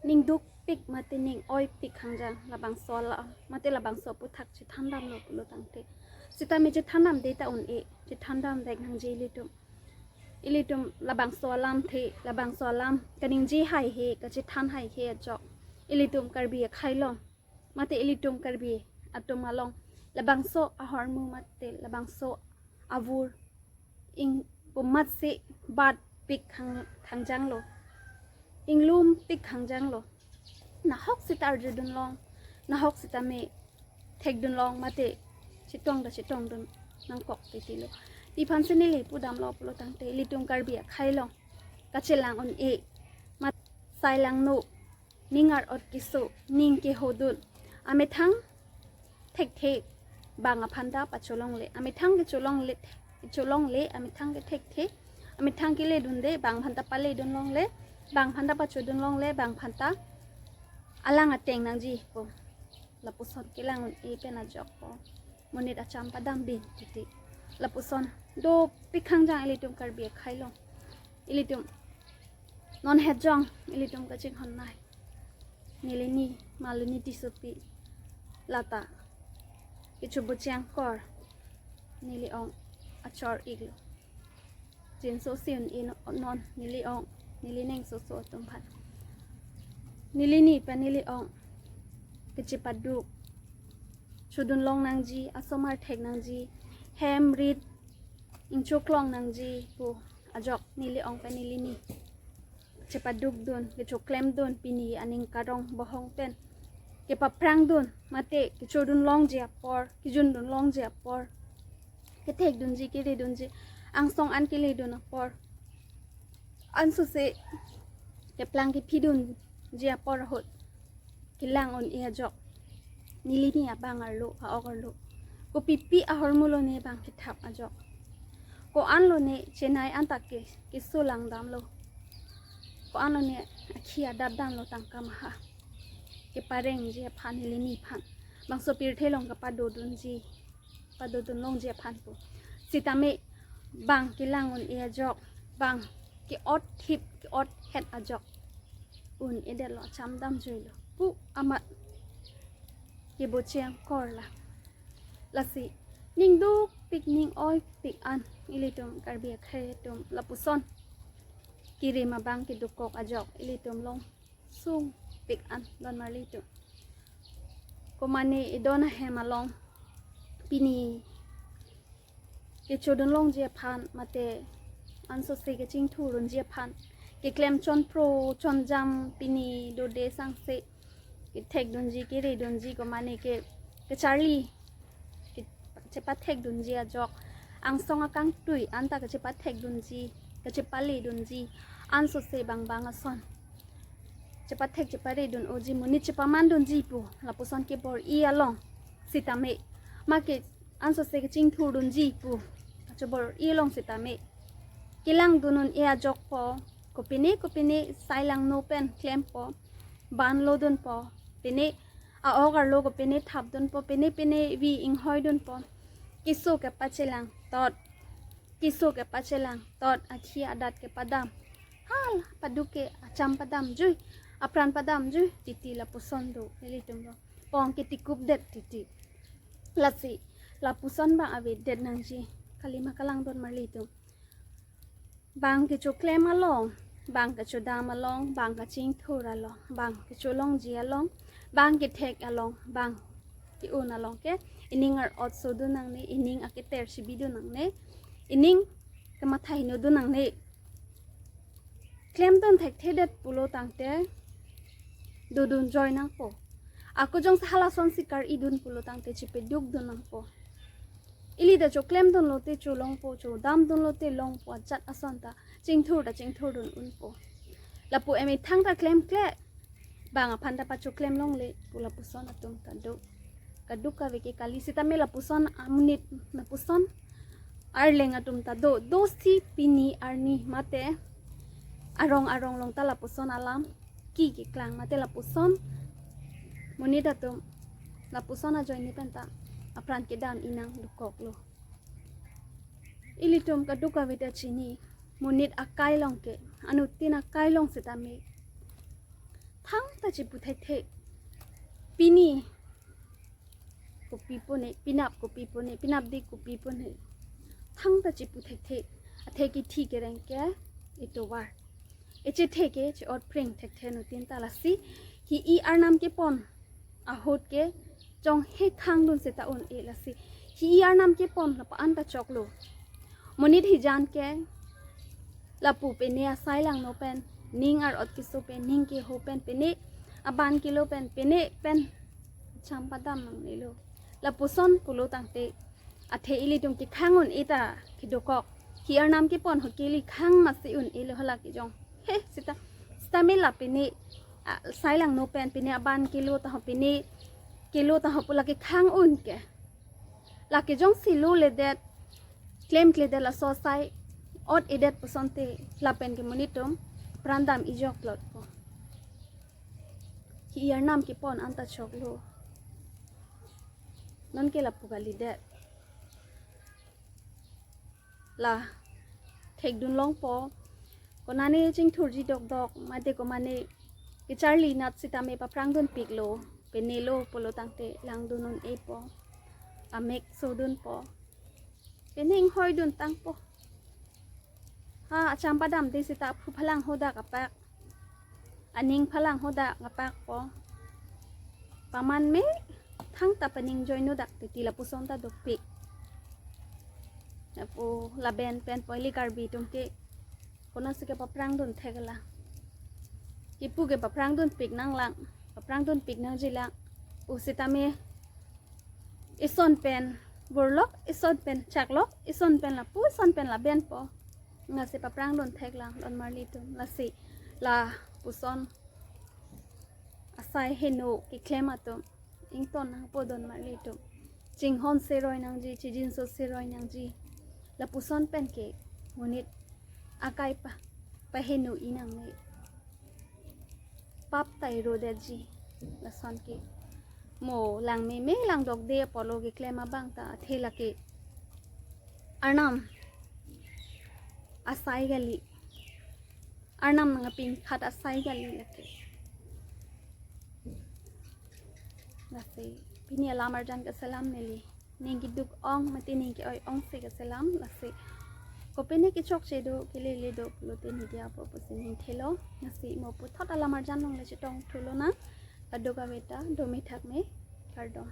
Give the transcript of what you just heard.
นิ่งดุกปิกมาเตนิ่งอ้อยปิกขังจังละบางซอละมาเตละบางซอปุถักจิทันดำโลปุโลตังเตสิตามีจิทันดำเดตาอุนเอจิทันดำแดกนังจีลิตุมละบางซอลามเทละบางซอลามกันนิงจีไฮเฮกับจิทันไฮเฮจอกอิลิตุมการบีไข่ลองมาเตอิลิตุมการบีอัตุมาลองละบางโซอาหารมูมาเตละบางโซอาวูรอิงปุมัดสิบาดปิกขังจังโลอิงลูมปิกขังจังโลนะฮอกสิตาร์ดุนลองนะฮอกสิตาเมเทกดุนลองมาเตชิตองดาชิตองดุนนังกอกติโลดีพันเซนิเลปูดามลอปโลตังเตลิตุมการบีไข่ลองกัจเจลังอนเอมาไซลังโนนิงอาร์อดกิโซนิงเกโฮดุนอเมทังเทกบางอพันดาปัจจุลองเลอเมทังกิจุลองเลอเมทังกิเทกอเมทังกิเลดุนเดบางพันตาปาเลดุนลองเลบางพันตาปัจจุดุนลองเลบางพันตาอลังอเตงนังจีโปลาปุสอนกิลังเอเป็นอาจอกโปมนิดอาจามปดัมบินติลาปุสอนโดปิขังจังอิลิตุมการเบียไข่ลงอิลิตุมนอนเฮดจองอิลิตุมกระจิงหอนไนนิลินีมาลุนิติสุปีลาตากิจุบุเจียงกอร์นิลิอองอัชอร์อีกจินโซซินอินนอนนิลิอองนิลิเน่งโซตุมพัดนิลินีเป็นนิลิอองกิจิปัดดูชุดุนลองนางจีอสมาร์เทกนางจีแฮมริดอิงชุกลองนางจีปูอจอกนิลิอองเป็นนิลินีกิปัดดูดุนกิจุเคลมดุนปีนีอันนิงการองบะฮองเป็นกิปับพรังดุนมาเตกิชุดุนลองเจียปอร์กิจุนดุนลองเจียปอร์กิเทกดุนจีกิเรดุนจีอังซองอันกิเลดุนปอร์อันสุเซกิพลังกิพิดุนเจียปอร์หดกิลังอนเอียจอกนิลินีบางอาร์โลฮาออกอาร์โลกูปิอาหารมูโลเนบางกิทับอาจอกกูอันโลเนเชนายอันตักกิสุลังดามโลกูอันโลเนอาคียดับดามโลตังกามหากิปาเร่งเจียพันนิลินีพันบางสปีร์เทลงกับปาโดดุนจีปาโดดุนลงเจียพันปูสิตาเมบางกิลังอนเอียจอกบางกิออดทิปกิออดเฮ็ดอาจอกอุนเอเดลอช้ำดำจุยโลปูอามัดกิบุเชียงกอร์ละสินิ่งดูปิกนิ่งอ้อยปิกอันอิลิตุมการเบียเคตุมลาปุซอนกิริมาบางกิดุกอกอาจอกอิลิตุมลงซุ่งปิกอันดอนมาลิตุก็มาเนอิดอนแฮมาลองปีนีกิจูดนลงเจียพันมาเตอันสุดสิกจิงทูรุนเจียพันกิเคลมชนโปรชนจำปีนีโดเดสังเซกิเทกดุนจีกิเรดุนจีก็มาเนกิชาร์ลีกิเจปัดเทกดุนจีอาจอกอังซองอากังตุยอันตากิเจปัดเทกดุนจีกิเจปัลลีดุนจีอันสุดเซบางอซอนเจปัดเทกเจปัดเรดุนโอจีมุนิเจปามันดุนจีปูลาปุซอนเกบอร์อีอาลองสิตาเมมาเกอันสุดเซกจิงทูดุนจีปูเจบอร์อีลองสิตาเมกิลังดุนเอียจอกปอก็เป็นเนไซลังโนเป็นเคลมปอบานโลดุนปอเป็นเนอาออกาโลก็เป็นเนทับดุนปอเป็นเนวีอิงหอยดุนปอกิโซกับปัจเจลังตอดกิโซกับปัจเจลังตอดอาคีอาดัดกับปะดามฮัลปัดดูเกอาจำปะดามจุยอัปรันปะดามจุยติลาปุซอนดูเอลิตุมโลปองกิติกุบเด็ดติละสิลาปุซอนบางอเวเด็ดนังจีคาลิมากำลังโดนมาลิตุมบางกิจูเคลมาลองบางกิจูดามาลองบางกิจิงทูราลองบางกิจูลองเจียลองบางกิเทกอลองบางกิอุนาลองเกอินิงอาร์ออดโซดูนังเนอินิงอากิเตอร์ชิบิดูนังเนอินิงกมาไทยโนดูนังเนเคลมต้นเทกเทเด็ดปุโลตังเตดูดุนจอยนังโปอากูจงสหลาซอนสิการอีดุนปุโลตังเตจิเปดุกดูนังโปอิลีเดโจเคลมต้นโลเตจูลองโปจูดามต้นโลเตลองโปจัดอสันตาจิงทูดุนอุนโปลาปูเอมิทั้งตาเคลมแกล้บางพันตาปัจจุเคลมลงเลยปุลาปุซอนอตุมกระดุกาเวกิกาลิสิตาเมลาปุซอนอามุนิตลาปุซอนอาร์เลงอตุมตาโดสีปีนีอาร์นีมาเตอารองลงตาลาปุซอนอาลามกิกลางมาเตลาปุซอนมุนิดาตุมลาปุซอนอาจอยนิเป็นตาอัปรันเกดานอินังดุกอกโลอิลิตุมกระดุกาเวตาชินีมุนิดอากายลองเกอนุตินอากายลองสิตาเมทั้งต จิปุไทเทปีนี่กูปีปนเนี่ยปีนับกูปีปนเนี่ยปีนับดีกูปีปนเนี่ยทั้งแต่จิปุไทเทเทกิทีเกรงแกอีตัวว่าเจเทเกจะอดเพลงเทเทนุตินตาลสิฮีอีอาร์นามเกปอนอาโหดเกจงให้ข้างดุนเสตาอนละสิฮีอีอาร์นามเกปอนละปะอันตาจอกโลมนิดฮิจานแกละปูเป็นเนี่ยไซลังโนเป็นนิ่งอาร์อดกิโซเป็นนิ่งเกโฮเป็นเน่อบานกิโลเป็นเน่เป็นชัมปะดามมังเนโลละปูซอนปูโลตังเตอาเทอิลิตุมกิข้างอนตาคิดดูกอกฮีอาร์นามเกปอนหกิลิข้างมาสิอุนเลหลักกิจงเฮ้สิตาไม่หลับเป็นเน่ไซลังโนเป็นเน่อบานกิโลตาหเป็นเน่กิโลตาหปูลักกิข้างอุ่นแกลักกิจงสิลูเลเดดเคลมเคลเดละโซไซอดเอเดดปุสันเตลาเป็นกิมนิตุมปรันดามอิจอกลอดปอฮียาร์นามกิปอนอันตาชอกโลนั่นเกลับปุกาลิเดดลาเทคดุนลองปอก็นั่นเองจิงทูจีดอกมาเด็กก็มันเองกิจาร์ลีนัดสิตามีปะพรังดุนปิกโลเป็นเนโลปโลตังเตลังดุนนเอปออเมกโซดุนปอเป็นเองหอยดุนตังปอจำปะดำที่สิตาผู้พลังโหดกับปากอันนิงพลังโหดกับปากปอประมาณเมทั้งตาปนิงจอยนุดักติละปุซอนตาดกปิกแล้วปูละเบนเป็นปอยลิการบีตรงเกคนนั้นสิเก็บปะพรังดุนเทกละกิปูเก็บปะพรังดุนปิกนั่งหลังปะพรังดุนปิกนั่งจีละอุสิตาเมอิสอนเป็นวอร์ล็อกอิสอนเป็นชักล็อกอิสอนเป็นละปูอิสอนเป็นละเบนปองาสิปะพรังดุนเทกละดอนมาลีตุละสิละปุซอนอาศัยเฮนูกิเคลมาตุอิงตอนนังปอดอนมาลีตุจิงฮอนเซรอยนังจีจิจินโซเซรอยนังจีละปุซอนเป็นเกมนิดอากายไปเฮนูอีนังเนปับไตโรเดจีละซอนเกโมลังเมลังดอกเดียปอโลกิเคลมาบังตาเทละเกอาร์นามอาศัยกันลิอาร์นามนังปิงขัดอาศัยกันลิละเกละสิพี่เนี่ยลามาจันกับสลามเนลีนิ่งกิดุกอ่องมาตีนิ่งกิอ้อยอ่องสิกับสลามละสิก็เป็นเนี่ยกิชอกเชโดกิเลเลโดโลเตนิเดียปอปสินิเทโลละสิโมปุทอดลามาจันลงเลยจะต้องทุโลนะกระดูกเวตาโดมิทักเมการดอม